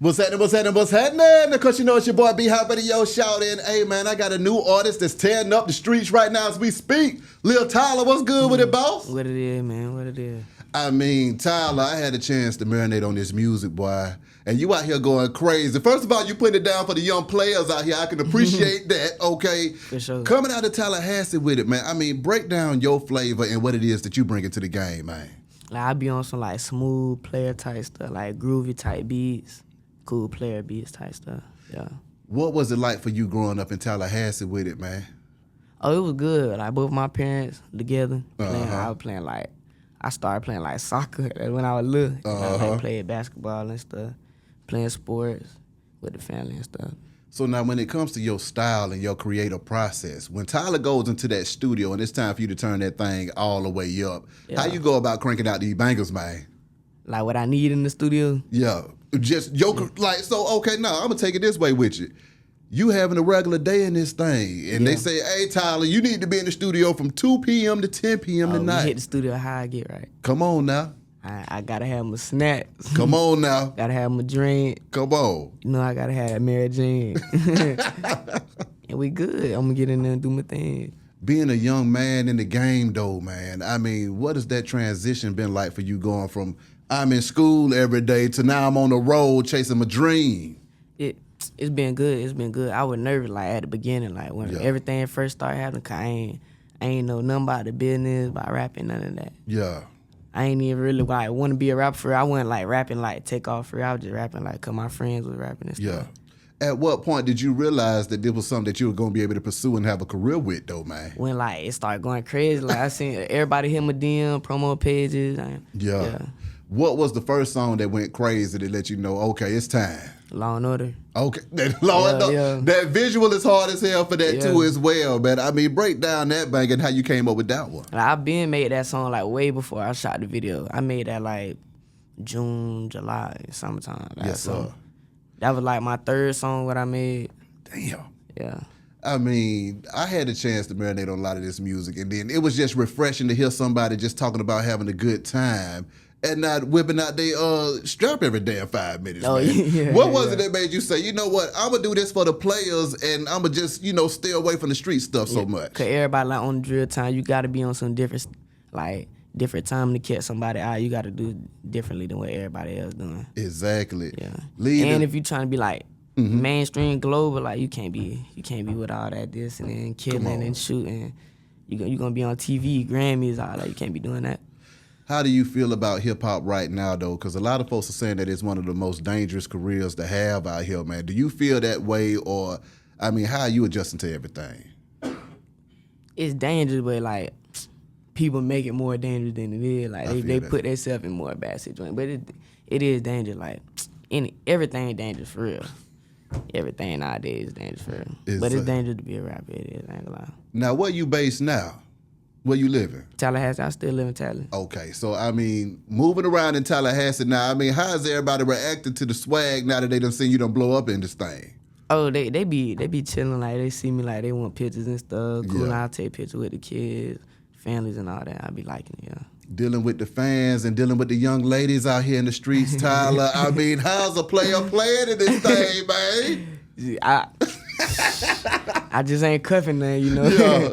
What's happening? Because you know it's your boy B Hot Video shout in. Hey man, I got a new artist that's tearing up the streets right now as we speak. Lil Tyler, what's good with it, boss? What it is, man, what it is. I mean, Tyler, I had a chance to marinate on this music, boy. And you out here going crazy. First of all, you putting it down for the young players out here. I can appreciate that, okay? For sure. Coming out of Tallahassee with it, man. I mean, break down your flavor and what it is that you bring into the game, man. Like, I be on some, like, smooth player type stuff, like groovy type beats, cool player beats type stuff, yeah. What was it like for you growing up in Tallahassee with it, man? Oh, it was good. Like, both my parents together, I was playing, like, I started playing, like, soccer when I was little. I like, played basketball and stuff, playing sports with the family and stuff. So now when it comes to your style and your creative process, when Tyler goes into that studio and it's time for you to turn that thing all the way up, how you go about cranking out these bangers, man? Like what I need in the studio? Yeah. Just your like, so okay, now I'm gonna take it this way with you. You having a regular day in this thing, and they say, hey Tyler, you need to be in the studio from 2 p.m. to 10 p.m. tonight. Hit the studio how I get right. Come on now. I gotta have my snacks. Come on now. Gotta have my drink. Come on. You know I gotta have Mary Jane. And we good. I'm gonna get in there and do my thing. Being a young man in the game though, man, I mean, what has that transition been like for you going from I'm in school every day to now I'm on the road chasing my dream? It's been good. It's been good. I was nervous like at the beginning, like when everything first started happening, cause I ain't know nothing about the business, about rapping, none of that. Yeah. I ain't even really like want to be a rapper for real. I wasn't like rapping like take off for real. I was just rapping like cause my friends was rapping and stuff. Yeah. At what point did you realize that this was something that you were gonna be able to pursue and have a career with though, man? When like it started going crazy, like I seen everybody hit my DM, promo pages. Yeah. What was the first song that went crazy that let you know, okay, it's time? Law and Order. Okay, that visual is hard as hell for that too as well, man. I mean, break down that bang and how you came up with that one. Like, I been made that song like way before I shot the video. I made that like June, July, summertime. Yes, sir. That was like my third song what I made. Damn. Yeah. I mean, I had a chance to marinate on a lot of this music, and then it was just refreshing to hear somebody just talking about having a good time and not whipping out their strap every damn 5 minutes, man. What was it that made you say, you know what, I'm going to do this for the players and I'm going to just, you know, stay away from the street stuff so much? Because everybody like on the drill time, you got to be on some different time to catch somebody out. You got to do differently than what everybody else doing. Exactly. Yeah. And if you trying to be like mainstream global, like you can't be with all that this and then killing and shooting. You going to be on TV, Grammys, all that. You can't be doing that. How do you feel about hip-hop right now, though? Because a lot of folks are saying that it's one of the most dangerous careers to have out here, man. Do you feel that way, or, I mean, how are you adjusting to everything? It's dangerous, but, like, people make it more dangerous than it is. Like, they put themselves in more bad situation. But it is dangerous. Like, everything dangerous for real. Everything nowadays is dangerous for real. But it's dangerous to be a rapper. It is, I ain't gonna lie. Now, where you based now? Where you living? Tallahassee. I still live in Tallahassee. Okay, so I mean, moving around in Tallahassee now, I mean, how is everybody reacting to the swag now that they done seen you done blow up in this thing? Oh, they be chilling, like they see me like they want pictures and stuff. Cool, I'll take pictures with the kids, families and all that. I be liking it, yeah. Dealing with the fans and dealing with the young ladies out here in the streets, Tyler. I mean, how's a player playing in this thing, man? I just ain't cuffing nothing, you know?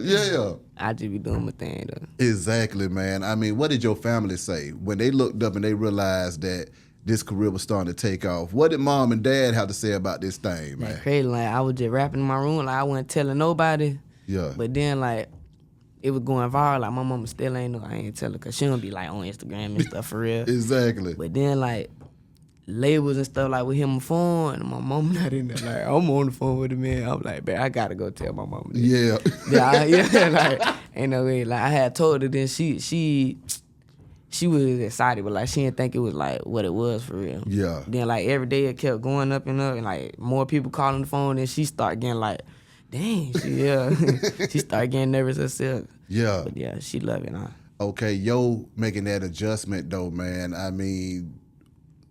Yeah. I just be doing my thing, though. Exactly, man. I mean, what did your family say when they looked up and they realized that this career was starting to take off? What did mom and dad have to say about this thing, man? Crazy, like, I was just rapping in my room, like, I wasn't telling nobody. Yeah. But then, like, it was going viral. Like, my mama still ain't know. I ain't tell her, because she don't be, like, on Instagram and stuff for real. Exactly. But then, like, labels and stuff like with him on the phone, and my mama not in there. Like, I'm on the phone with the man. I'm like, man, I gotta go tell my mama this. Yeah. Like, ain't no way. Like, I had told her, then she was excited, but like she didn't think it was like what it was for real. Yeah. Then like every day it kept going up, and like more people calling the phone, and she started getting like, dang, she started getting nervous herself. Yeah. But yeah, she love it, huh? Okay, making that adjustment though, man. I mean,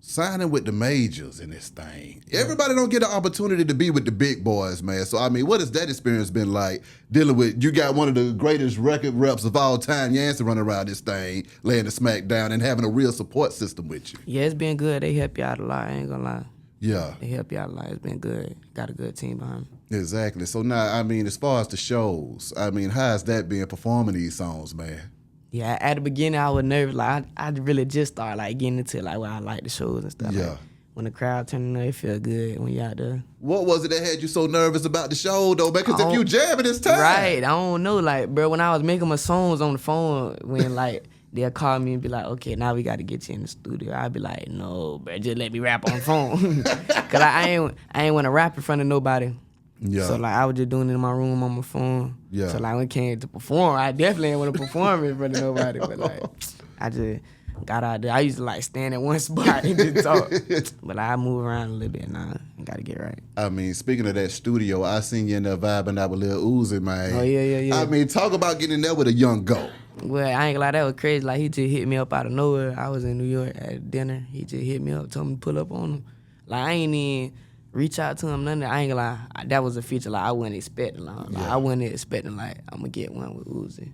signing with the majors in this thing. Everybody don't get an opportunity to be with the big boys, man. So, I mean, what has that experience been like dealing with, you got one of the greatest record reps of all time, Yancey, running around this thing, laying the smack down and having a real support system with you? Yeah, it's been good. They help you out a lot, I ain't gonna lie. Yeah. They help you out a lot. It's been good. Got a good team behind me. Exactly. So now, I mean, as far as the shows, I mean, how's that been performing these songs, man? Yeah, at the beginning I was nervous. Like I really just started like getting into like where I like the shows and stuff. Yeah. Like, when the crowd turning up, it feel good when you out there. What was it that had you so nervous about the show, though, man? Because if you jamming, it's time. Right. I don't know. Like, bro, when I was making my songs on the phone, when like they'll call me and be like, okay, now we got to get you in the studio. I'd be like, no, bro, just let me rap on the phone. Because I ain't want to rap in front of nobody. Yeah. So, like, I was just doing it in my room on my phone. Yeah. So, like, when it came to perform, I definitely didn't want to perform in front of nobody. But, like, I just got out there. I used to, like, stand at one spot and just talk. But I move around a little bit now. I got to get right. I mean, speaking of that studio, I seen you in there vibing out with Lil Uzi, man. Oh, yeah. I mean, talk about getting in there with a young goat. Well, I ain't gonna lie, that was crazy. Like, he just hit me up out of nowhere. I was in New York at dinner. He just hit me up, told me to pull up on him. Like, I ain't even reach out to him, none of that. I ain't gonna lie, that was a feature, like, I wasn't expecting. Like, I wasn't expecting, like, I'm gonna get one with Uzi.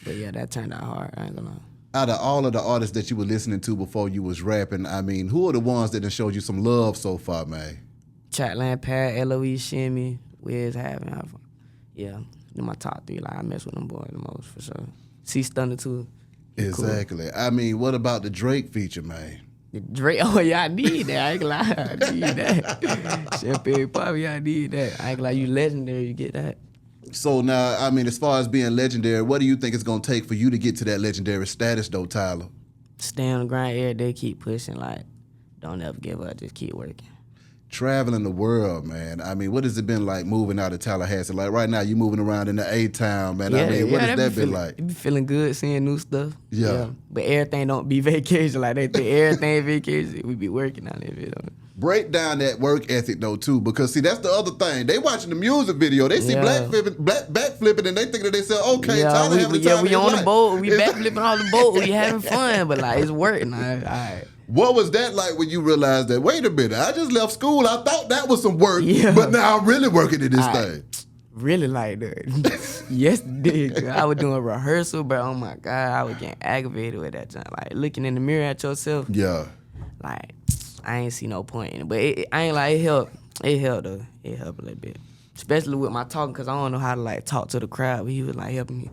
But, yeah, that turned out hard. I ain't gonna lie. Out of all of the artists that you were listening to before you was rapping, I mean, who are the ones that done showed you some love so far, man? Chatland Pat, Eloise Shimmy, Wiz Having. Yeah, they're my top three. Like, I mess with them boys the most, for sure. C Stunner, too. Exactly. Cool. I mean, what about the Drake feature, man? The Drake, oh, yeah, I need that. I ain't gonna lie, I need that. Champagne Poppy, yeah, I need that. I ain't gonna lie, you legendary, you get that. So now, I mean, as far as being legendary, what do you think it's going to take for you to get to that legendary status, though, Tyler? Stay on the grind every day, keep pushing, like, don't ever give up, just keep working. Traveling the world, man. I mean, what has it been like moving out of Tallahassee? Like right now, you moving around in the A-Town, man. I mean, what has that been like? You be feeling good seeing new stuff. Yeah. But everything don't be vacation. Like, they think everything vacation. We be working on it. Break down that work ethic, though, too, because, see, that's the other thing. They watching the music video. They see backflipping, and they think that they say, okay, Tyler having the time we on life. the boat. We backflipping on the boat. We having fun. But, like, it's working. All right. What was that like when you realized that, wait a minute, I just left school. I thought that was some work, but now I'm really working at this thing. Really like that. Yesterday, I was doing rehearsal, but oh my God, I was getting aggravated with that time. Like, looking in the mirror at yourself. Yeah. Like, I ain't see no point in it. But I ain't like, it helped. It helped, though. It helped a little bit. Especially with my talking, because I don't know how to, like, talk to the crowd. But he was, like, helping me,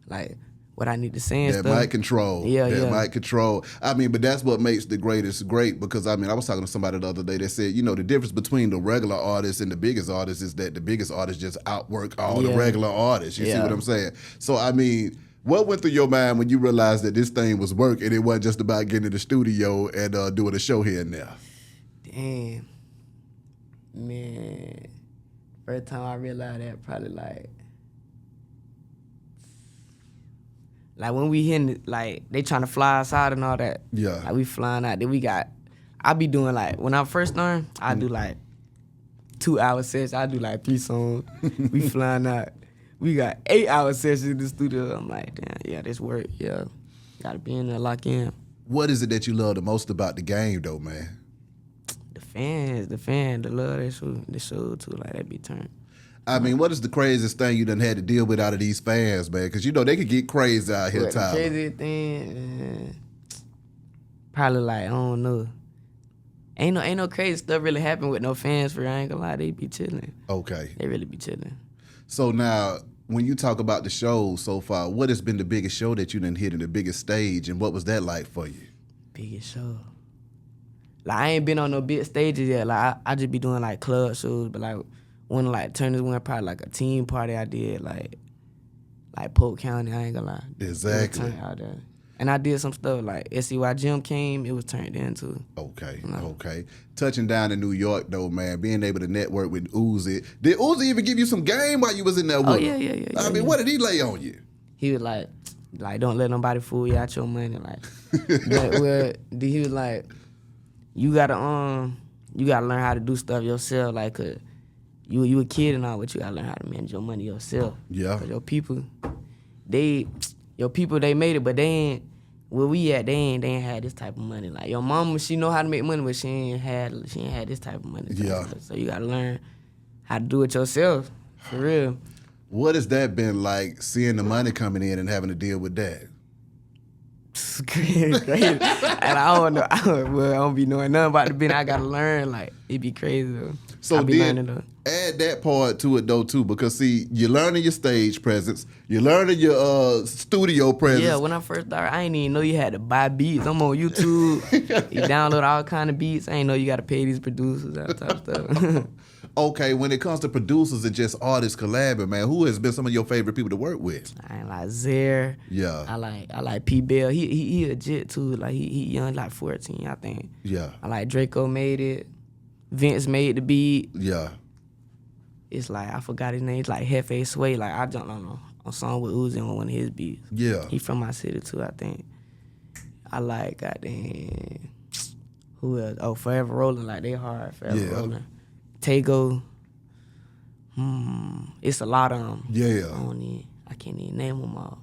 like, what I need to say and that stuff. mic control. Yeah, that mic control. I mean, but that's what makes the greatest great, because, I mean, I was talking to somebody the other day that said, you know, the difference between the regular artists and the biggest artists is that the biggest artists just outwork all the regular artists. You see what I'm saying? So, I mean, what went through your mind when you realized that this thing was work and it wasn't just about getting in the studio and doing a show here and there? Damn. Man. First time I realized that, probably like when we hitting, like, they trying to fly outside and all that. Yeah. Like, we flying out. Then I be doing, like, when I first learned, I do, like, 2-hour sessions. I do, like, 3 songs. We flying out. We got 8-hour sessions in the studio. I'm like, damn, yeah, this work. Yeah. Got to be in there, lock in. What is it that you love the most about the game, though, man? The fans, the love they show too. Like, that be turned. I mean, what is the craziest thing you done had to deal with out of these fans, man? Because, you know, they could get crazy out here, Tyler. The crazy thing, probably, like, I don't know. Ain't no crazy stuff really happen with no fans, for I ain't gonna lie. They be chilling. Okay. They really be chilling. So now, when you talk about the shows so far, what has been the biggest show that you done hit in the biggest stage, and what was that like for you? Biggest show? Like, I ain't been on no big stages yet. Like, I just be doing, like, club shows, but, like, one, like, Turner's one, probably, like, a team party I did, like Polk County, I ain't gonna lie. Exactly. Out there. And I did some stuff, like, SCY Gym came, it was turned into. Okay, okay. Touching down in New York, though, man, being able to network with Uzi. Did Uzi even give you some game while you was in there with him? Yeah. I mean, what did he lay on you? He was like, don't let nobody fool you out your money, like. But he was like, you gotta learn how to do stuff yourself, like, 'cause you a kid and all, but you gotta learn how to manage your money yourself. Yeah. 'Cause your people, they made it, but they ain't, where we at, they ain't had this type of money. Like, your mama, she know how to make money, but she ain't had this type of money. Yeah. So you gotta learn how to do it yourself, for real. What has that been like, seeing the money coming in and having to deal with that? was crazy. And I don't know. I don't be knowing nothing about the business. I gotta learn. Like, it be crazy though. So I be learning though. Add that part to it though too, because see, you're learning your stage presence, you're learning your studio presence. Yeah, when I first started, I didn't even know you had to buy beats. I'm on YouTube. You download all kind of beats. I didn't know you got to pay these producers, that type of stuff. Okay, when it comes to producers and just artists collabing, man, who has been some of your favorite people to work with? I like Zer. Yeah. I like P Bell. He a jit too. Like he young, like 14, I think. Yeah. I like Draco made it. Vince made the beat. Yeah. It's like I forgot his name. It's like Hefe Sway. Like I jumped on a song with Uzi on one of his beats. Yeah. He from my city too, I think. I like goddamn who else? Oh, Forever Rolling. Like they hard. Forever Rolling. Tego. It's a lot of them. Yeah. I can't even name them all.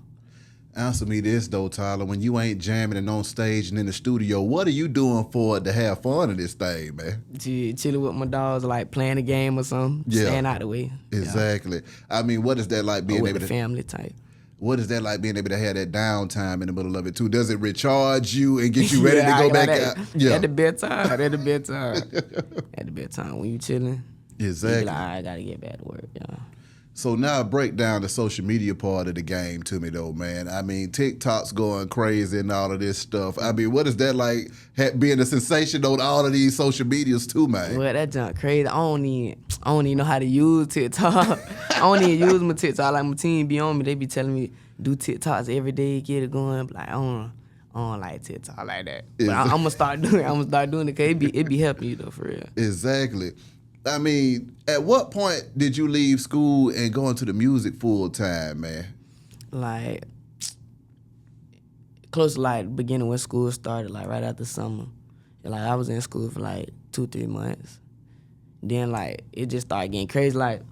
Answer me this though, Tyler. When you ain't jamming and on stage and in the studio, what are you doing for it to have fun in this thing, man? Chilling with my dogs, like playing a game or something. Yeah. Staying out the way. Exactly. I mean, what is that like being with able the to family type? What is that like being able to have that downtime in the middle of it too? Does it recharge you and get you ready to go back out? Yeah. At the bedtime. At the bedtime when you chilling. Exactly. You be like, I gotta get back to work. Yeah. So now break down the social media part of the game to me though, man. I mean, TikTok's going crazy and all of this stuff. I mean, what is that like being a sensation on all of these social medias too, man? Well, that junk crazy. I don't even know how to use TikTok. I don't even use my TikTok. Like my team be on me. They be telling me do TikToks every day, get it going. Like I don't like TikTok like that. But I'm gonna start doing it. I'm gonna start doing it because it be helping you though, for real. Exactly. I mean, at what point did you leave school and go into the music full time, man? Like, close to like beginning when school started, like right after summer. And, like I was in school for like 2-3 months. Then like it just started getting crazy. Like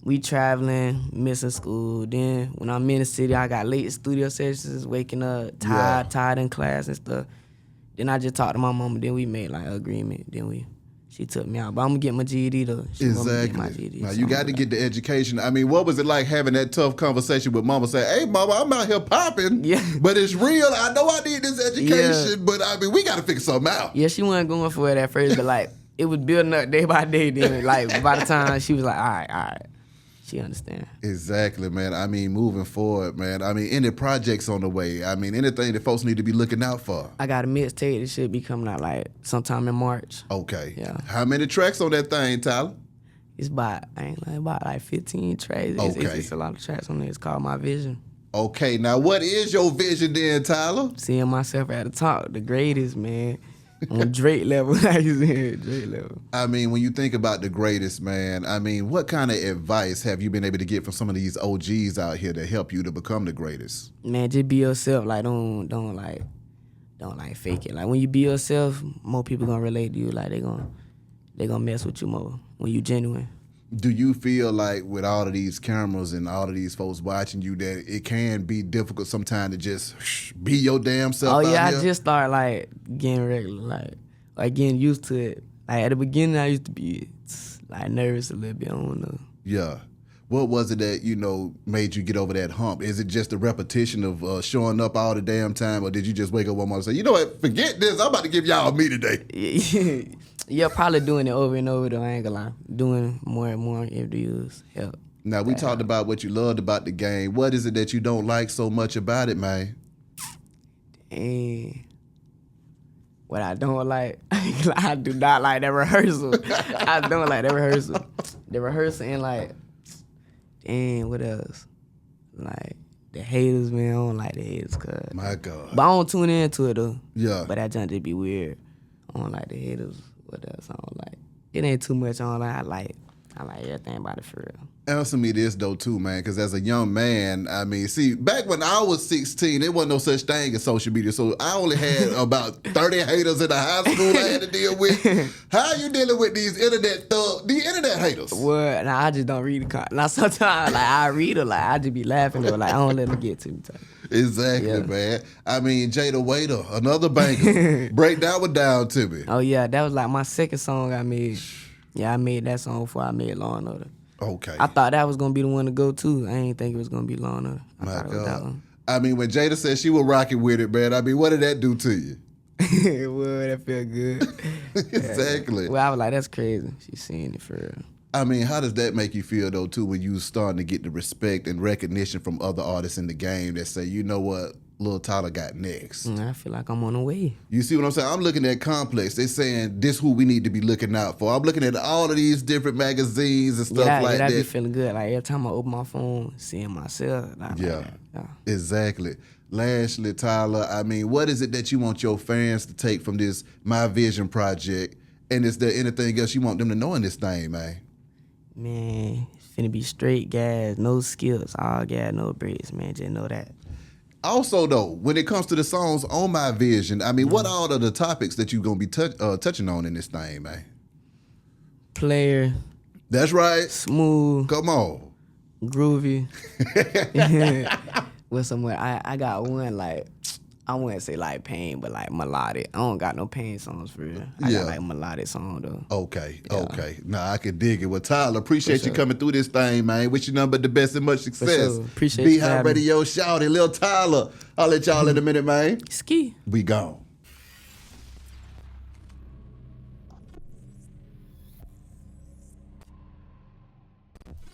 we traveling, missing school. Then when I'm in the city, I got late studio sessions, waking up tired in class and stuff. Then I just talked to my mama. Then we made like an agreement. She took me out, but I'm gonna get my GED though. Exactly. My GED, now you got to get the education. I mean, what was it like having that tough conversation with mama? Say, "Hey, mama, I'm out here popping, but it's real. I know I need this education, but I mean, we got to figure something out." Yeah, she wasn't going for it at first, but like it was building up day by day. Then, like by the time she was like, "All right," she understand. Exactly, man. I mean, moving forward, man. I mean, any projects on the way? I mean, anything that folks need to be looking out for? I got a mixtape that should be coming out like sometime in March. Okay. Yeah. How many tracks on that thing, Tyler? It's about like 15 tracks. It's a lot of tracks on there. It's called My Vision. Okay. Now, what is your vision then, Tyler? Seeing myself at the top, the greatest, man. On Drake level, like you said, Drake level. I mean, when you think about the greatest, man, I mean, what kind of advice have you been able to get from some of these OGs out here to help you to become the greatest? Man, just be yourself. Like, don't fake it. Like, when you be yourself, more people gonna relate to you. Like, they gonna mess with you more when you genuine. Do you feel like with all of these cameras and all of these folks watching you that it can be difficult sometimes to just be your damn self? Oh yeah, out here? I just started like getting regular, like getting used to it. Like at the beginning, I used to be like nervous a little bit. I don't know. Yeah. What was it that, made you get over that hump? Is it just the repetition of showing up all the damn time, or did you just wake up one morning and say, you know what, forget this, I'm about to give y'all me today? Yeah, probably doing it over and over though, I ain't gonna lie. Doing more and more interviews help. Now, we talked about what you loved about the game. What is it that you don't like so much about it, man? Dang. What I don't like, I do not like that rehearsal. I don't like that rehearsal. The rehearsal and like, dang, what else? Like, the haters, man, I don't like the haters, cuz. My God. But I don't tune into it, though. Yeah. But that junk just be weird. I don't like the haters. What else I don't like? It ain't too much on like. I like everything about it for real. Answer me this, though, too, man, because as a young man, I mean, see, back when I was 16, there wasn't no such thing as social media, so I only had about 30 haters in the high school I had to deal with. How are you dealing with these internet haters? Well, nah, I just don't read the comment. Now, sometimes, like, I read it, like, I just be laughing, but, like, I don't let them get to me. Exactly, man. I mean, Jada Waiter, another banger. Break that one down to me. Oh, yeah, that was, like, my second song I made. Yeah, I made that song before I made Law & Order. Okay. I thought that was going to be the one to go to. I didn't think it was going to be Law & Order. I My thought it was that God. one. I mean, when Jada said she was rocking with it, man, I mean, what did that do to you? Well, that felt good. Exactly. Well, I was like, that's crazy. She's seeing it for real. I mean, how does that make you feel, though, too, when you starting to get the respect and recognition from other artists in the game that say, you know what, Lil Tyler got next? I feel like I'm on the way. You see what I'm saying? I'm looking at Complex. They saying this who we need to be looking out for. I'm looking at all of these different magazines and stuff like that. I be feeling good. Like, every time I open my phone, seeing myself. Yeah, exactly. Lastly, Tyler, I mean, what is it that you want your fans to take from this My Vision project? And is there anything else you want them to know in this thing, man? Man, it's finna be straight gas, no skills, all gas, no breaks, man. Just know that. Also, though, when it comes to the songs on My Vision, I mean, what all are the topics that you gonna be touching on in this thing, man? Player. That's right. Smooth. Come on. Groovy. With someone, I got one like, I wouldn't say like pain, but like melodic. I don't got no pain songs for real. I got like melodic song though. Okay. Nah, I can dig it. Well, Tyler, appreciate you coming through this thing, man. Wish you nothing but the best and much success. Appreciate you. Beehive Radio, shout it, Lil Tyler. I'll let y'all in a minute, man. Ski. We gone.